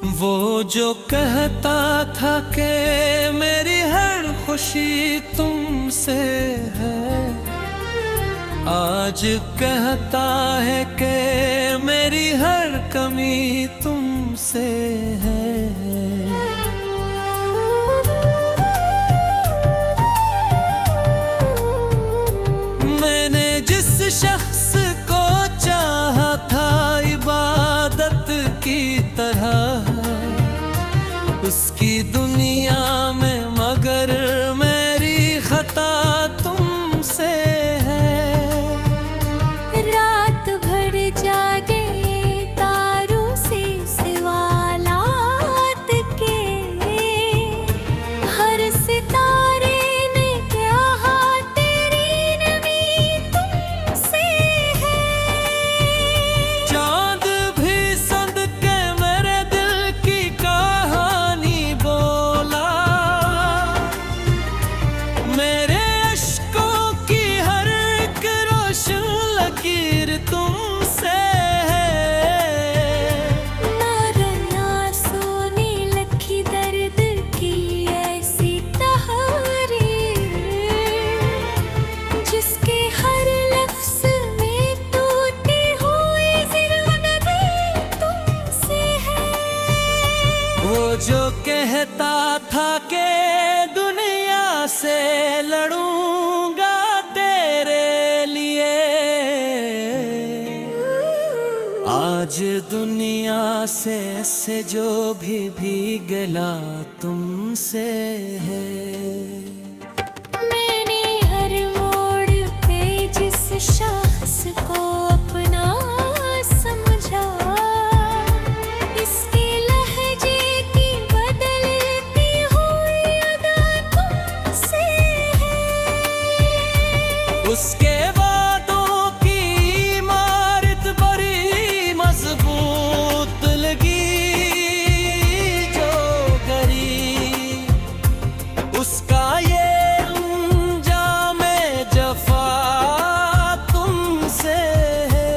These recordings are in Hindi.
वो जो कहता था कि मेरी हर खुशी तुमसे है, आज कहता है कि मेरी हर कमी तुमसे है। मैंने जिस शख्स को चाहा था इबादत की तरह, उसकी दुनिया में मगर मेरी खता तुमसे है। रात भर जागे तारों से सवालात के, हर सितारे ने कहा तेरी नमी तुमसे है। चांद भी संद के मेरे दिल की कहानी बोला, मेरे अश्कों की हर एक रोशन लकीर तुमसे है। नारना सोने लखी दर्द की ऐसी तहरीर, जिसके हर लफ्ज में टूटी हुई ज़िंदगी तुमसे है। वो जो कहता था कि दुनिया से लड़ूंगा तेरे लिए, आज दुनिया से जो भी गला तुमसे है। मैंने हर मोड़ पे जिस शख्स को अपना समझा, इसके लहजे की बदलती हुई अदा तुमसे है। उसके वादों की इमारत बड़ी मजबूत लगी, जो गरी उसका ये अंजाम जफा तुमसे है।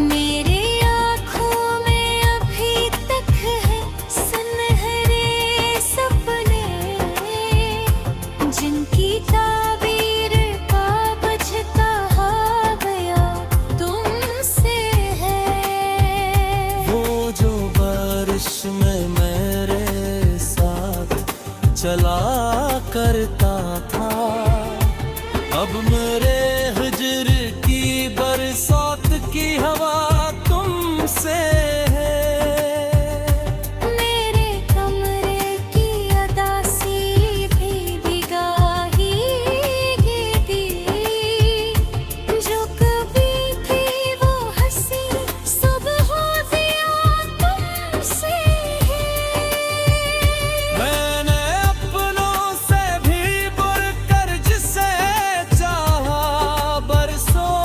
मेरे आँखों में अभी तक है सुनहरे सपने, जिनकी ताबीर का बजता गया तुमसे है। वो जो बारिश में मेरे साथ चला करता था, अब मेरे हिजर की बरसात की हवा तुमसे है। मेरे कमरे की अदासी भी बिगाही थी, जो कभी थी वो हंसी सुबह दिया तुमसे है। मैंने अपनों से भी बढ़कर जिसे चाहा बरसों,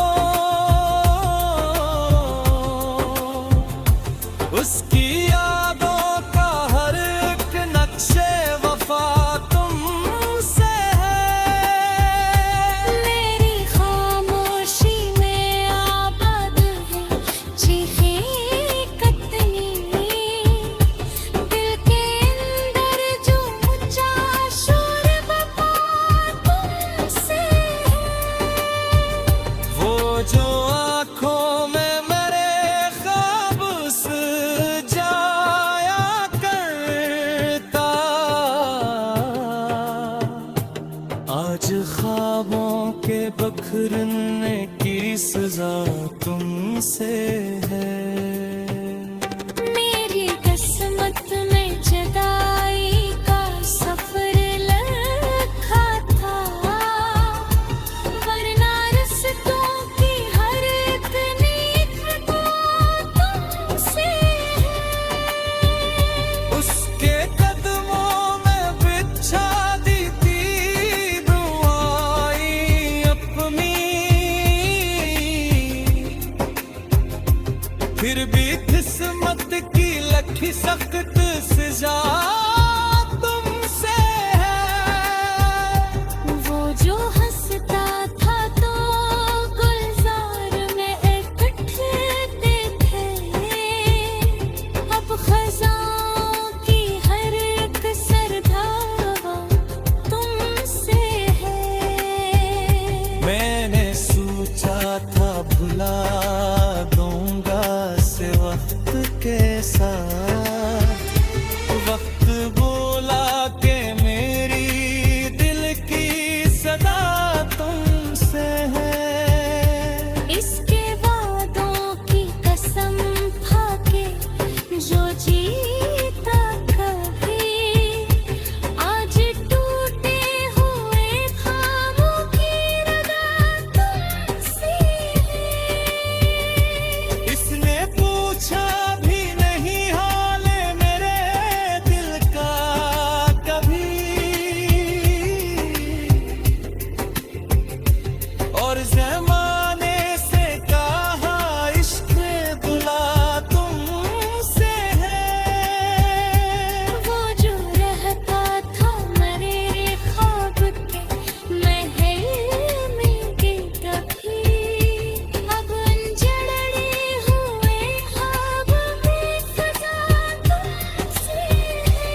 उसकी यादों का हर एक नक्शे वफा तुमसे है। मेरी खामोशी में आबाद है चीखें कतनी, दिल के अंदर जो ऊंचा शोर बपा तुमसे है। वो जो आँखों में मेरे ख्वाब जाया करता, आज ख्वाबों के बखरने की सजा तुमसे है। मेरी किस्मत में जुदाई का सफर लिखा था, वरना रस्तों की हर एक नेक तुमसे है। उसके कदमों में बिछा दी थी दुआएं अपनी, फिर भी किस्मत की लखी सख्त सजा तुमसे है। वो जो हंसता था तो गुलजार में इकट्ठे थे, अब के साथ। वक्त बोला के मेरी दिल की सदा तुमसे है। इसके वादों की कसम खाके जो जीता कभी, आज टूटे हुए ख्वाबों की रगा तुमसे है। इसने पूछा भी नहीं हाल मेरे दिल का कभी, और ज़माने से कहा इश्क बुला तुमसे है। वो जो रहता था मेरे ख्वाब के महल में के कभी, अब अनजड़े हुए ख्वाब में सजा तुमसे है।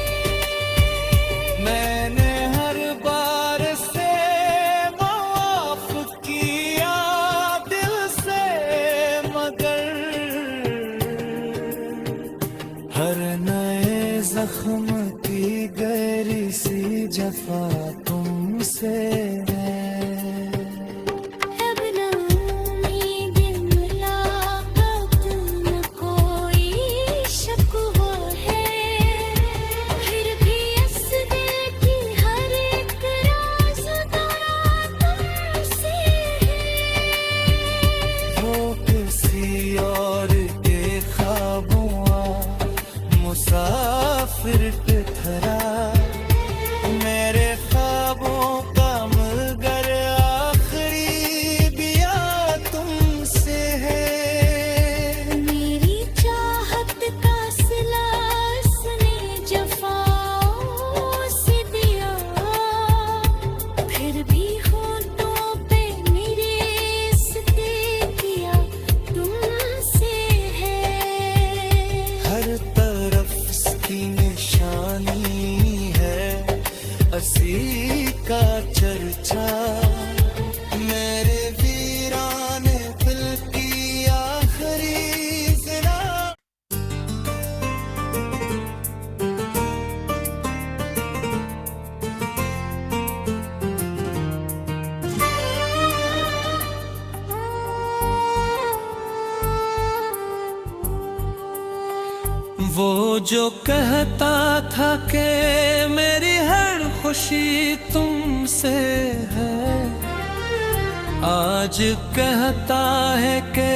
मैंने हर बार से माफ किया दिल से, मगर हर नए जख्म की गहरी सी जफा तुमसे है। अब न उम्मीद मुलाकात न कोई शकवा है, फिर भी इस दिल की हर एक राज दारा तुमसे है। वो किसी और के ख्वाबों मुसाफिर की तरह मेरे ख्वाबों का मगर आखिरी बिया तुमसे है। मेरी चाहत का सिला उसने जफाओं से दिया, फिर भी होठों पे मेरे इस्ते किया तुमसे है। हर तरफ इसकी निशानी है असी का चर्चा, मेरे वीराने दिल की आखिरी ज़रा। वो जो कहता था कि मेरी हर खुशी तुमसे है, आज कहता है कि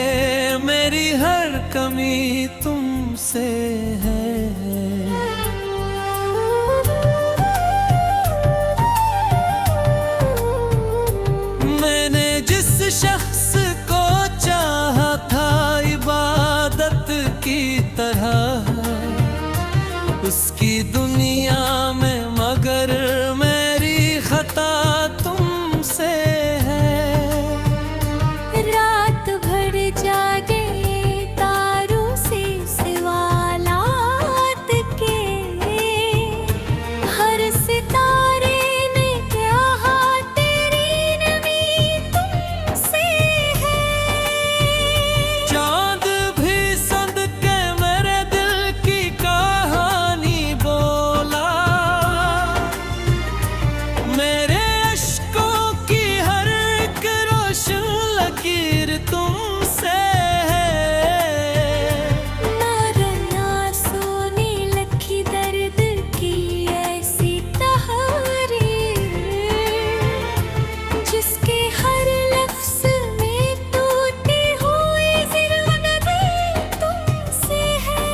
मेरी हर कमी तुमसे है। मैंने जिस शख्स को चाहा था इबादत की तरह, उसकी दुनिया में मगर मेरी खता तुमसे है। रात भर जागे तारों से सवालात के, हर सितारे ने कहा तेरी नमी तुमसे है। चांद भी संद के मेरे दिल की कहानी बोला, मेरे अश्कों की हर एक रोशन लकीर तुमसे है। मारना सोने लखी दर्द की ऐसी तहरीर, जिसके हर लफ्ज में टूटी हुई जिंदगी तुमसे है।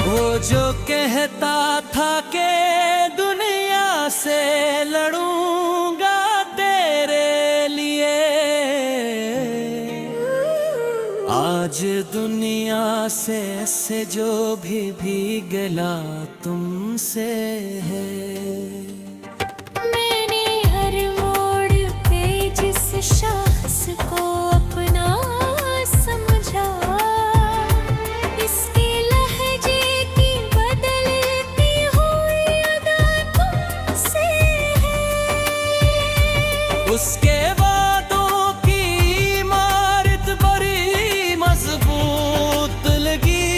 वो जो कहता था कि दुनिया से लड़ूंगा तेरे लिए, आज दुनिया से जो भी गला तुमसे है। मैंने हर मोड़ पे जिस शख्स को अपना समझा, इसके लहजे की बदलती हुई अदा तुमसे है। उसके वादों की इमारत बड़ी मजबूत लगी,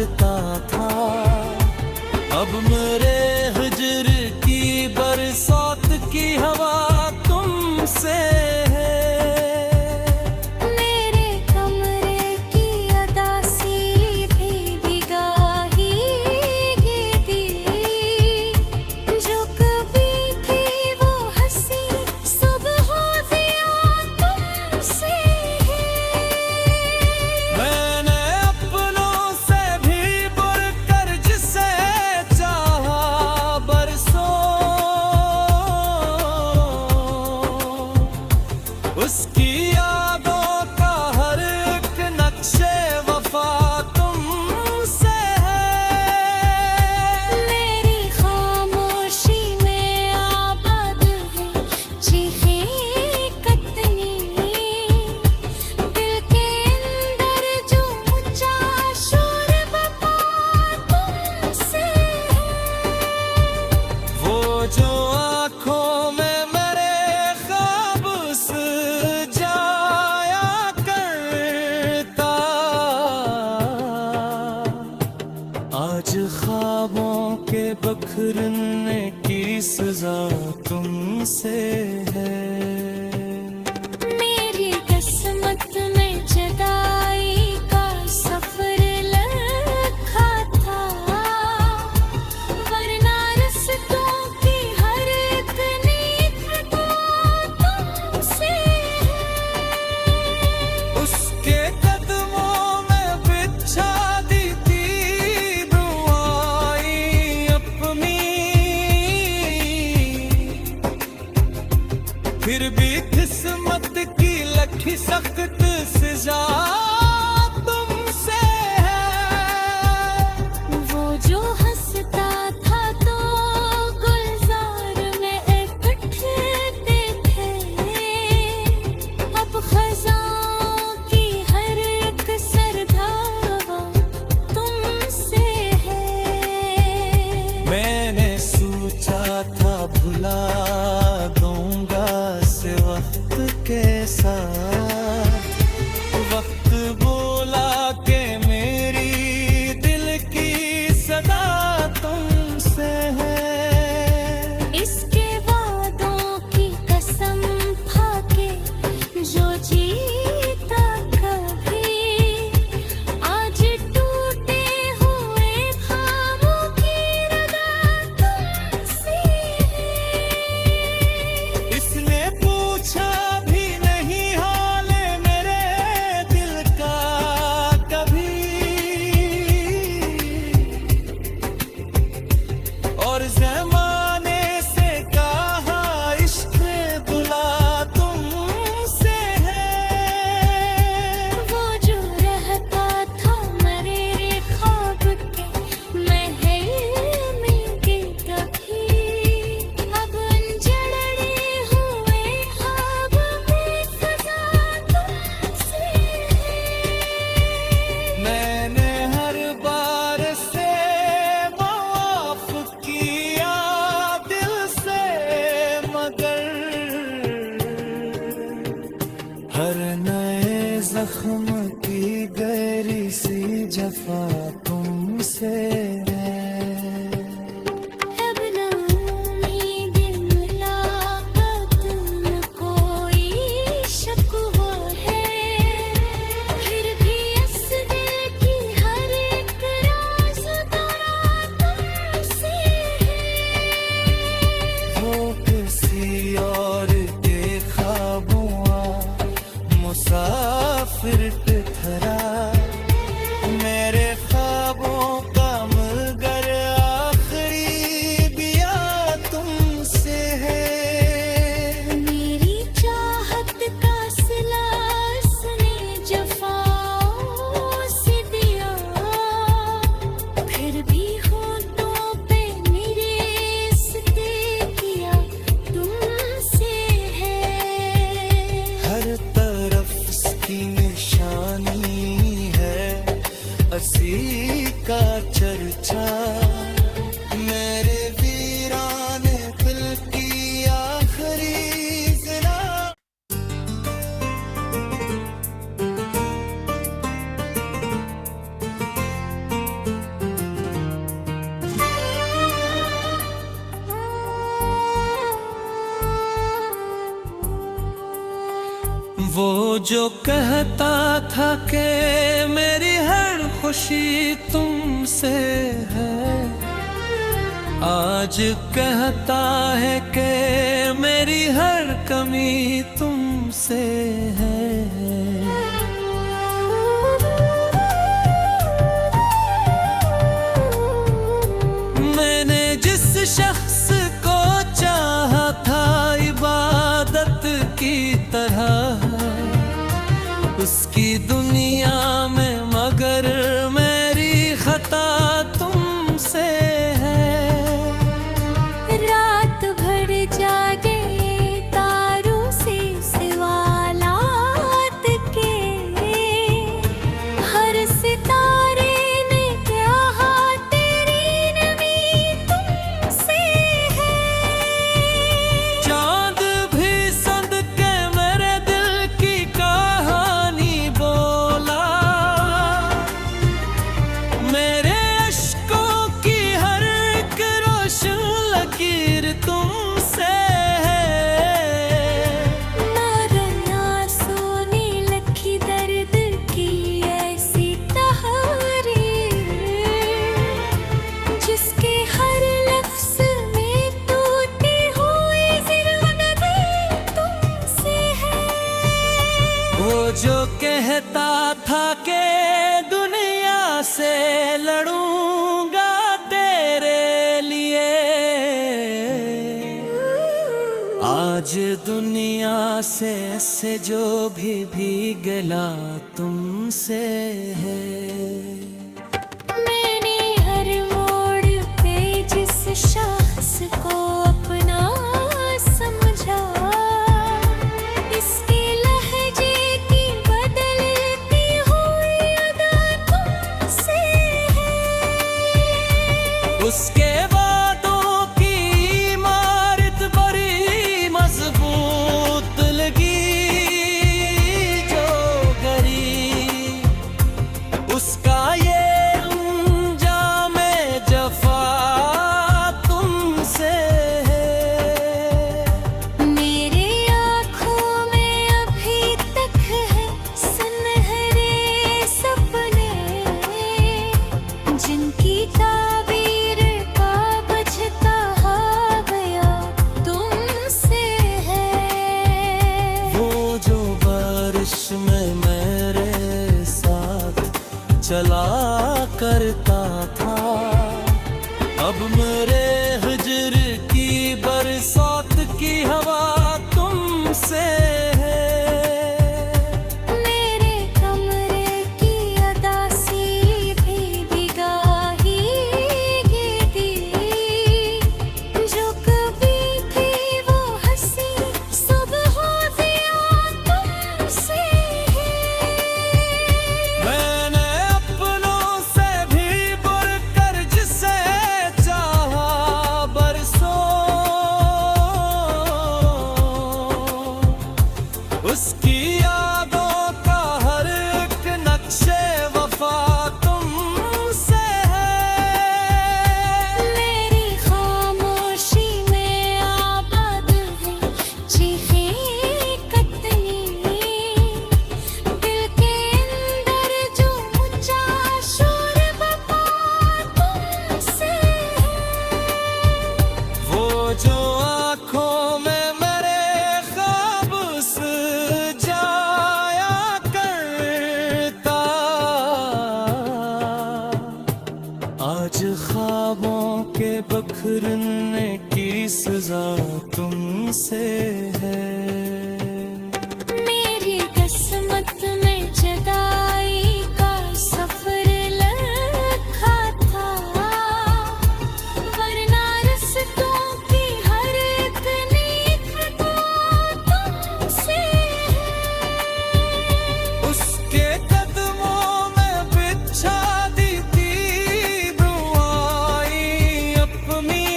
करता था। अब मेरे हिजर की बरसात की हवा तुमसे है। मेरे कमरे की अदासी भी बिगाही थी, जो कभी थी वो हंसी सुबह दिया तुमसे है। मैंने अपनों से भी बढ़कर जिसे चाहा बरसों, उसकी यादों का हर एक नक्शे वफा तुमसे है। मेरी खामोशी में आबाद है चीखें कतनी, दिल के अंदर जो ऊंचा शोर बपा तुमसे है। वो जो आँखों में मेरे ख्वाब जाया करता, आज ख्वाबों के बखरने की सजा तुमसे है। मेरी किस्मत में जुदाई का सफर लिखा था, वरना रस्तों की हर एक नीत तुमसे है। उसके कदमों में बिछा दी थी दुआएं अपनी, फिर भी किस्मत की लठी सख्त सजा तुमसे है। वो जो हंसता था तो गुलजार में इकट्ठे थे, अब खजाओं की हर एक सरधावा तुमसे है। मैंने सोचा था भुला दूंगा से वक्त के साथ, वक्त बोला कि मेरी दिल की सदा तुमसे है। इसके वादों की कसम खाके जो जीता कभी, आज टूटे हुए ख्वाबों की रदा तुमसे है। इसने पूछा भी नहीं हाल मेरे दिल का कभी, और ज़माने से कहा इश्क बुला तुमसे है। वो जो रहता था मेरे ख्वाब के महल में के कभी, अब अनजड़े हुए ख्वाब में सजा तुमसे है। मैंने हर बार से माफ किया दिल से, मगर हर नए जख्म की गहरी सी जफा तुमसे है। अब न उम्मीद मुलाकात न कोई शिकवा है, फिर भी इस दिल की हर एक राज दरा तुमसे है। वो किसी और के ख्वाबों मुसाफिर ठहरा, मेरे ख्वाबों का मगर वो जो कहता था कि मेरी हर खुशी तुमसे है, आज कहता है कि मेरी हर कमी तुमसे है। मैंने जिस शख्स को चाहा था इबादत की तरह, उसकी दुनिया में मगर मेरी खता तुमसे है। रात भर जागे तारों से सवालात के, हर सितारे ने कहा तेरी नमी तुमसे है। चांद भी संद के मेरे दिल की कहानी बोला, मेरे अश्कों की हर एक रोशन लकीर तुमसे है। मरना सोने लखी दर्द की ऐसी तहरीर, जिसके हर लफ्ज में टूटी हुई ज़िंदगी तुमसे है। वो जो कहता था कि दुनिया से लड़ूंगा तेरे लिए, आज दुनिया से जो भी गला तुमसे है। मैंने हर मोड़ पे जिस शख्स को अपना समझा, इसके लहजे की बदलती हुई अदा तुमसे है। उसके वादों की इमारत बड़ी मजबूत लगी, जो गरी उसका ये अंजाम जफा तुमसे है। मेरे आँखों में अभी तक है सुनहरे सपने, जिनकी ताबीर का बजता गया तुमसे है। वो जो बारिश में मेरे साथ चला करता था, अब मेरे हिजर की बरसात की हवा तुमसे है। मेरे कमरे की अदासी भी बिगाही गिरी, जो कभी थी वो हंसी सुबह दिया तुमसे है। मैंने अपनों से भी बढ़कर जिसे चाहा बरसों, उसकी यादों का हर एक नक्शे वफा तुमसे है। मेरी खामोशी में आबाद है चीखें कतनी, दिल के अंदर जो ऊंचा शोर बपा तुमसे है। वो जो आँखों में मेरे ख्वाब जाया करता, आज ख्वाबों के बखरने की सजा तुमसे है। मेरी किस्मत में जुदाई का सफर लिखा था, वरना रस्तों की हर एक नेक तुमसे है। उसके कदमों में बिछा दी थी दुआएं अपनी,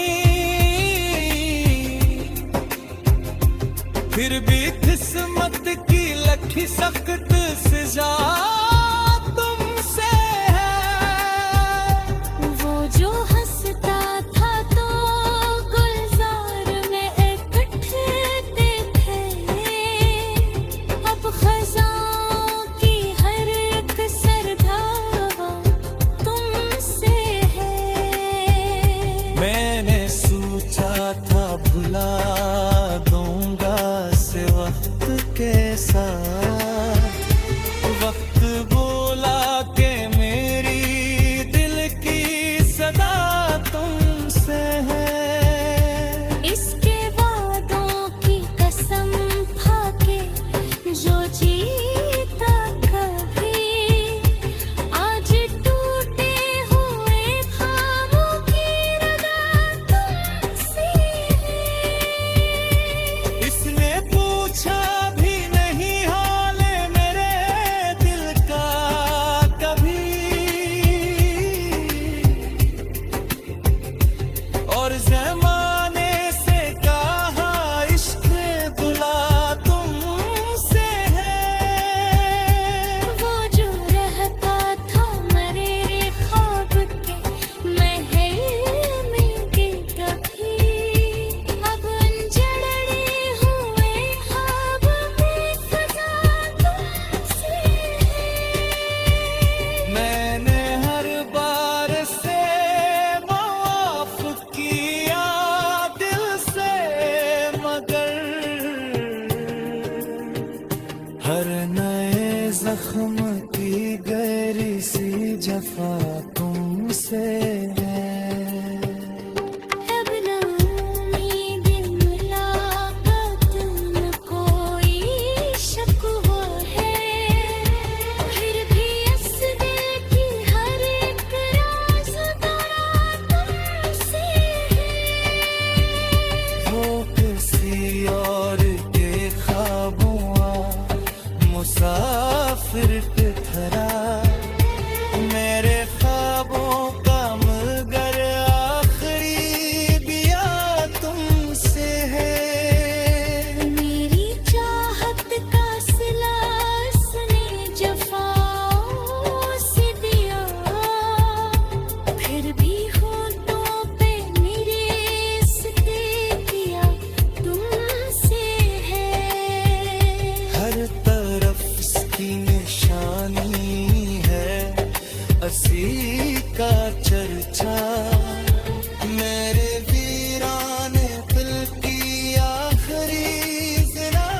फिर भी किस्मत की लखी सख्त सजा तुमसे है। वो जो हंसता था तो गुलजार में इकट्ठे थे, अब साथ। वक्त बोला कि मेरी दिल की सदा तुमसे है। इसके वादों की कसम खाके जो जीता कभी, आज टूटे हुए ख्वाबों की रगा तुमसे है। इसने पूछा भी नहीं हाल मेरे दिल का कभी, और ज़माने से कहा इश्क बुला तुमसे है। वो जो रहता था मेरे ख्वाब के महल में के कभी, अब उजड़े हुए ख्वाब में सजा तुमसे है। मैंने हर बार से माफ किया दिल से, मगर हर नए जख्म की गहरी सी जफा तुमसे है। अब न उम्मीद मुलाकात न कोई शकवा है, फिर भी इस दिल की हर एक राज तुमसे है। वो किसी और के ख्वाबों मुसाफिर की तरह, मेरे ख्वाबों का मगर आखिरी दिया तुमसे है। मेरी चाहत का सिला उसने जफाओं से दिया, फिर भी होठों पे मेरे इसके किया तुमसे है। हर तरफ इसकी निशानी है, असी का चर्चा, मेरे वीराने दिल की आखिरी ज़रा।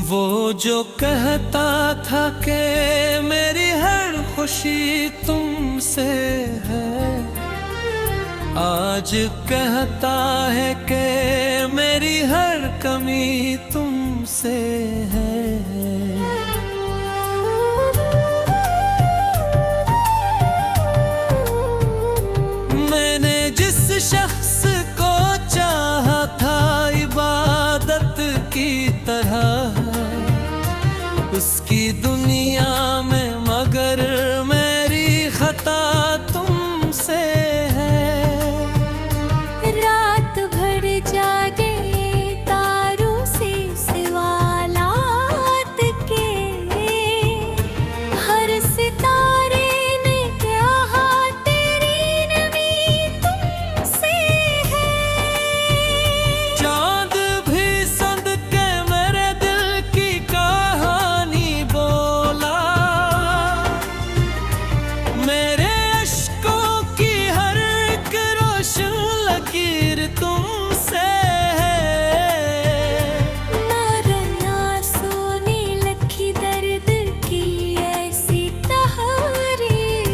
वो जो कहता था कि मेरी हर खुशी तुमसे है, आज कहता है कि मेरी हर कमी तुमसे है। मैंने जिस शख्स को चाहा था इबादत की तरह, उसकी दुनिया में मगर मेरी खता तुमसे है। रात भर जागे तारों से सवालात के, हर सितारे ने कहा तेरी नमी तुमसे है। चांद भी संद के मेरे दिल की कहानी बोला, मेरे अश्कों की हर एक रोशन लकीर तुमसे है। मरना सोने लखी दर्द की ऐसी तहरीर,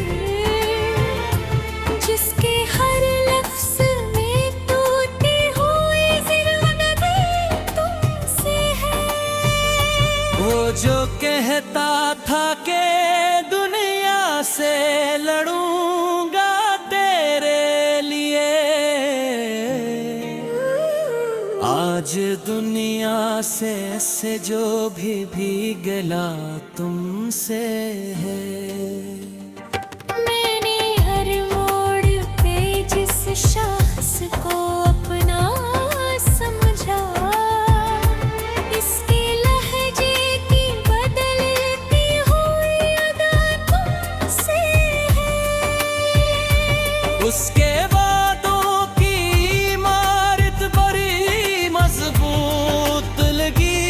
जिसके हर लफ्ज में टूटी हुई जिंदगी तुमसे है। वो जो कहता था कि दुनिया से लड़ूंगा तेरे लिए, आज दुनिया से जो भी गला तुमसे है। मैंने हर मोड़ पे जिस शख्स को अपना समझा, इसके लहजे की बदलती हुई अदा तुमसे है। उसके वादों की इमारत बड़ी मजबूत लगी,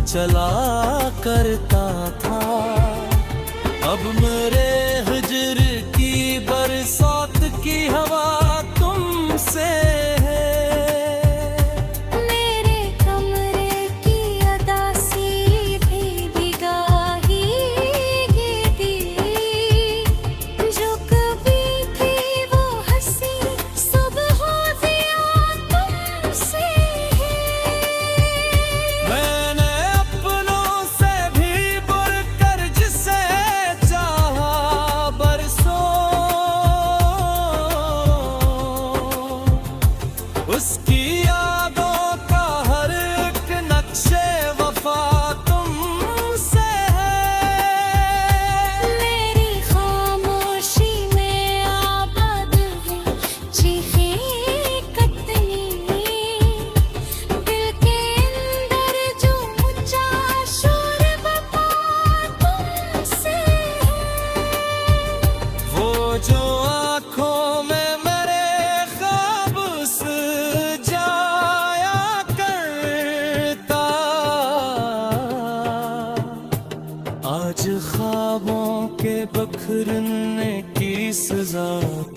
चला करता था। अब मेरे हिजर की बरसात की हवा तुमसे है। मेरे कमरे की अदासी भी बिगाही थी, जो कभी थी वो हंसी सुबह दिया तुमसे है। मैंने अपनों से भी बढ़कर जिसे चाहा बरसों, उसकी यादों का हर एक नक्शे वफा तुमसे है। मेरी खामोशी में आबाद है चीखें कतनी, दिल के अंदर जो ऊंचा शोर वफा तुमसे है। वो जो आँखों में मेरे ख्वाब जाया करता, आज ख्वाबों के बखरने की सजा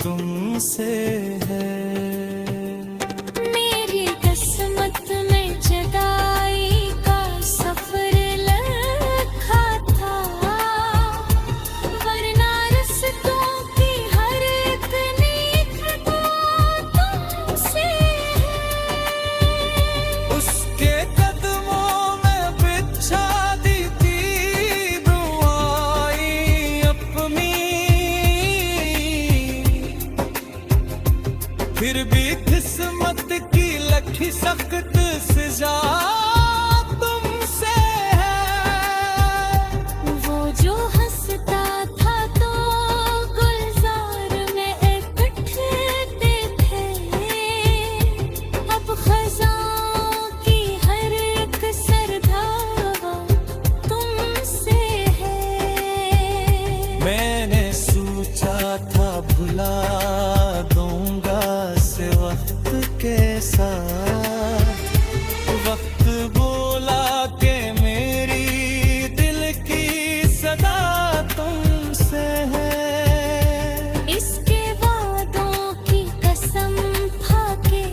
तुमसे है। मेरी किस्मत में जगाई का सफर लिखा था, वरना रस्तों की हर एक नीक तुमसे है। उसके कदमों में बिछा दी थी दुआएं अपनी, फिर भी किस्मत की लखी सख्त सजा तुमसे है। वो जो हंसता था तो गुलजार में इकट्ठे थे, अब खजाओं की हर एक सरधावा तुमसे है। मैंने सोचा था भुला दूंगा से वक्त के साथ, वक्त बोला कि मेरी दिल की सदा तुमसे है। इसके वादों की कसम खाके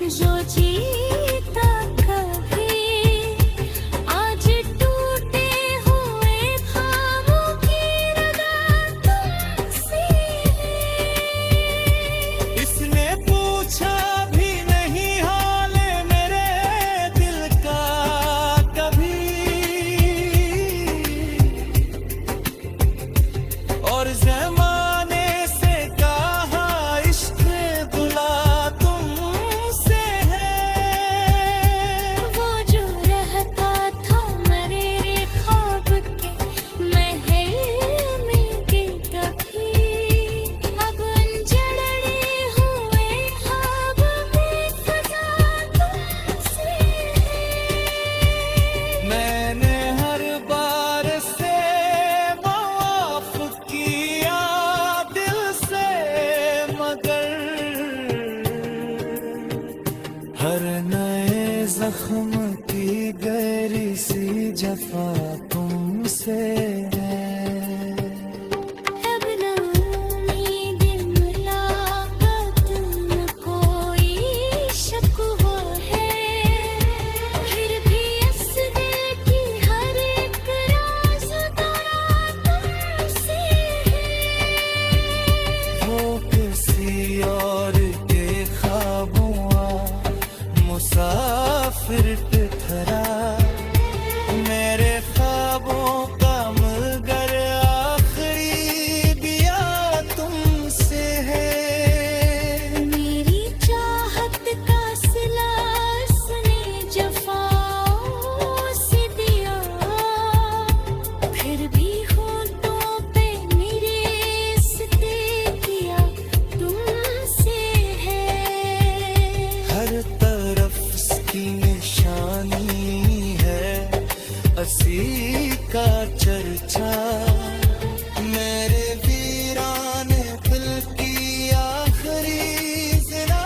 जो जीता कभी, आज टूटे हुए ख्वाबों की रगा तुमसे है। इसने पूछा भी नहीं हाल मेरे दिल का कभी, और ज़माने से कहा इश्क बुला तुमसे है। वो जो रहता था मेरे ख्वाब के महल में के कभी, अब उजड़े हुए ख्वाब में सजा तुमसे है। मैंने हर बार से माफ किया दिल से, मगर हर नए जख्म की गहरी सी जफा तुमसे है। अब न उम्मीद मुलाकात न कोई शकवा है, फिर भी इस दिल की हर एक राज तारा तुमसे है। वो किसी और के ख्वाबों मुसाफिर पे ठहरा, मेरे ख्वाबों का मगर आखिरी दिया तुमसे है। मेरी चाहत का सिला उसने जफाओं से दिया, फिर भी होठों पे मेरे रिश्ते किया तुमसे है। हर तरफ इसकी निशानी है, असी का चर्चा, मेरे वीराने दिल की आखिरी ज़रा।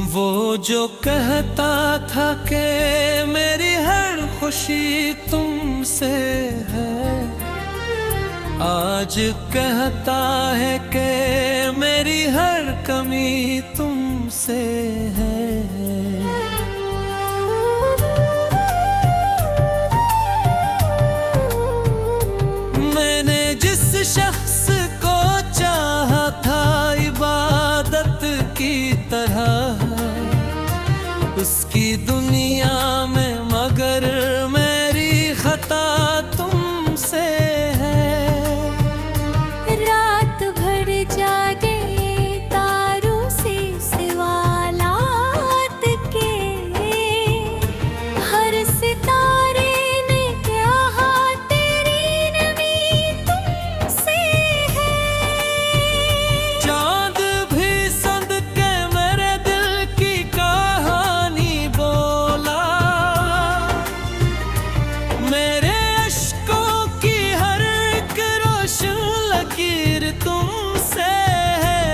वो जो कहता था कि मेरी हर खुशी तुमसे है, आज कहता है कि मेरी हर कमी तुमसे है। मैंने जिस शख्स को चाहा था इबादत की तरह, उसकी दुनिया में मगर मेरी खता तुमसे है। रात भर जागे तारों से सवालात के, हर सितारे ने कहा तेरी नमी तुमसे है। चांद भी संद के मेरे दिल की कहानी बोला, मेरे अश्कों की हर एक रोशन लकीर तुमसे है।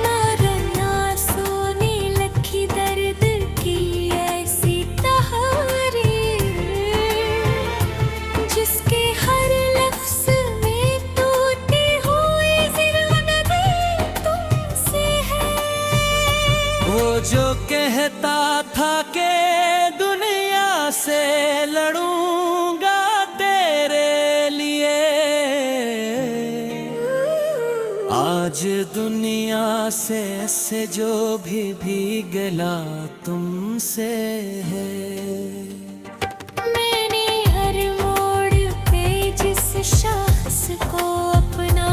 नारना सोने लखी दर्द की ऐसी तहरीर, जिसके हर लफ्ज़ में टूटी हुई ज़िंदगी तुमसे है। वो जो कहता था कि दुनिया से लड़ूंगा तेरे लिए, आज दुनिया से जो भी गला तुमसे है। मैंने हर मोड़ पे जिस शख्स को अपना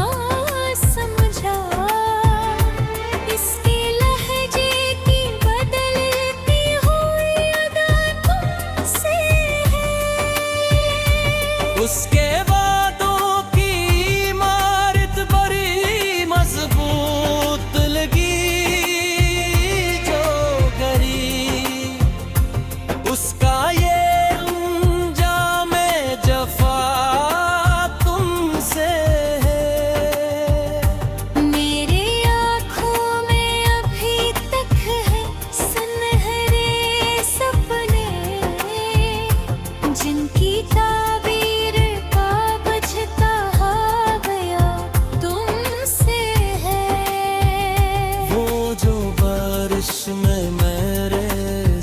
समझा, इसके लहजे की बदलती हुई अदा तुमसे है। उसके वादों की इमारत बड़ी मजबूत लगी, जो गरी उसका ये अंजाम जफा तुमसे है। मेरे आँखों में अभी तक है सुनहरे सपने, जिनकी ताबीर का बजता गया तुमसे है। वो जो बारिश में मेरे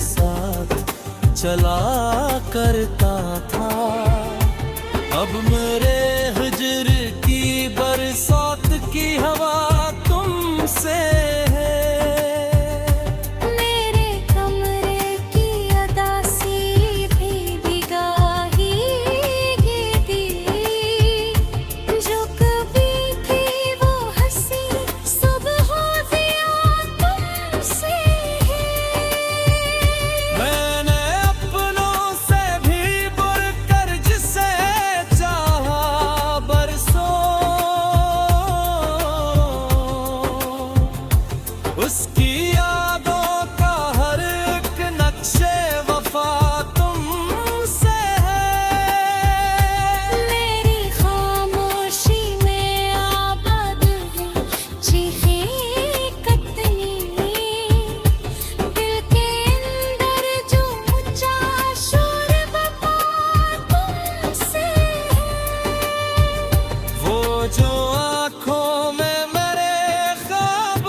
साथ चला करता था, अब मेरे हिजर की बरसात की हवा तुमसे है। मेरे कमरे की अदासी भी बिगाही थी, जो कभी थी वो हंसी सुबह ज़िया तुमसे है। मैंने अपनों से भी बढ़कर जिसे चाहा बरसों, उसकी यादों का हर एक नक्शे वफा तुमसे है। मेरी खामोशी में आबाद है चीखें कतनी, दिल के अंदर जो ऊंचा शोर बपा तुमसे है। वो जो आँखों में मेरे ख्वाब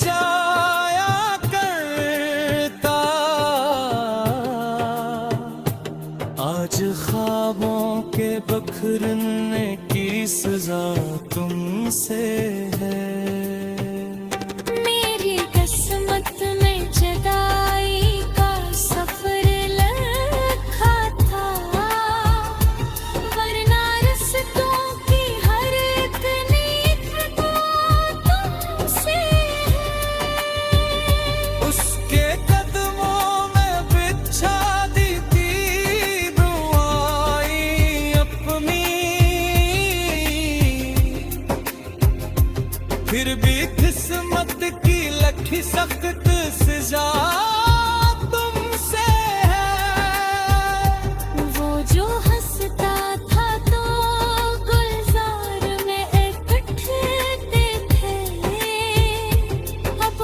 जाया करता, आज ख्वाबों के बखरने की सजा तुमसे है। मेरी किस्मत में जुदाई का सफर लिखा था, वरना रस्तों की हर एक नेक तुमसे है। उसके कदमों में बिछा दी थी दुआएं अपनी, फिर भी किस्मत की लखी सख्त सजा तुमसे है। वो जो हंसता था तो गुलजार में इकट्ठे थे, अब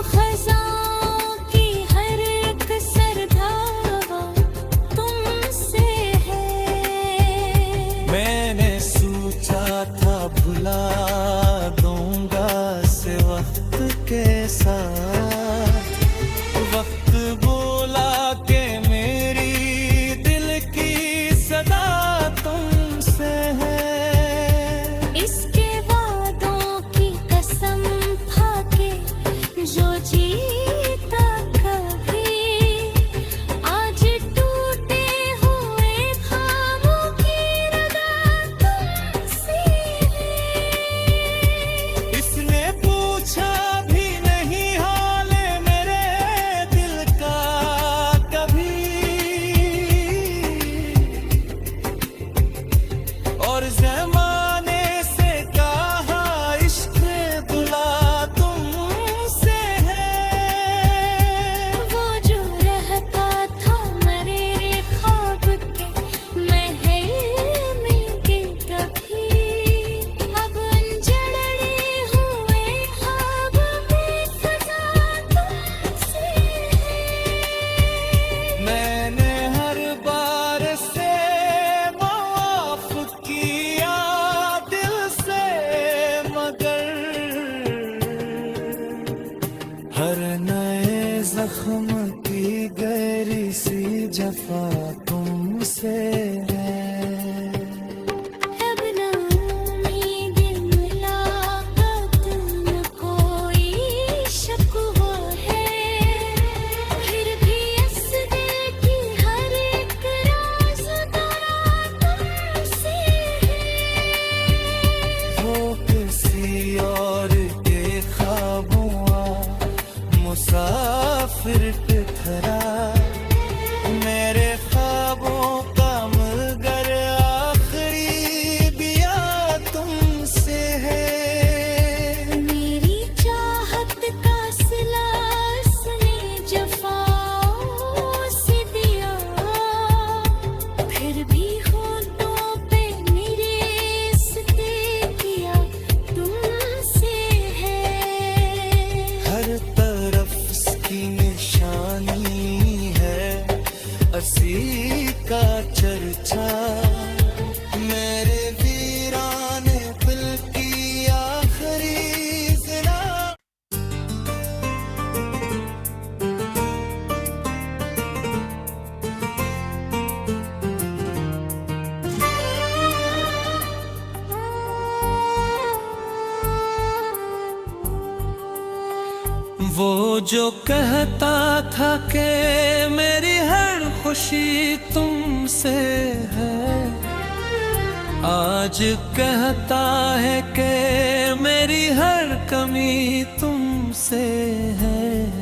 जख्म की गहरी सी जफा तुमसे है। अब न उम्मीद मुलाकात न कोई शिकवा है, फिर भी इस दिल की हर एक राज तुमसे है। वो किसी और के ख्वाबों मुसाफिर की तरह मेरे ख्वाबों का मगर आखिरी दिया तुमसे है। मेरी चाहत का सिला उसने जफाओं से दिया, फिर भी होठों पे मेरे रिश्ते किया तुमसे है। हर तरफ इसकी निशानी है असी का चर्चा, मेरे वीराने दिल की आखिरी ज़रा। वो जो कहता था कि मेरी हर खुशी तुमसे है, आज कहता है कि मेरी हर कमी तुमसे है।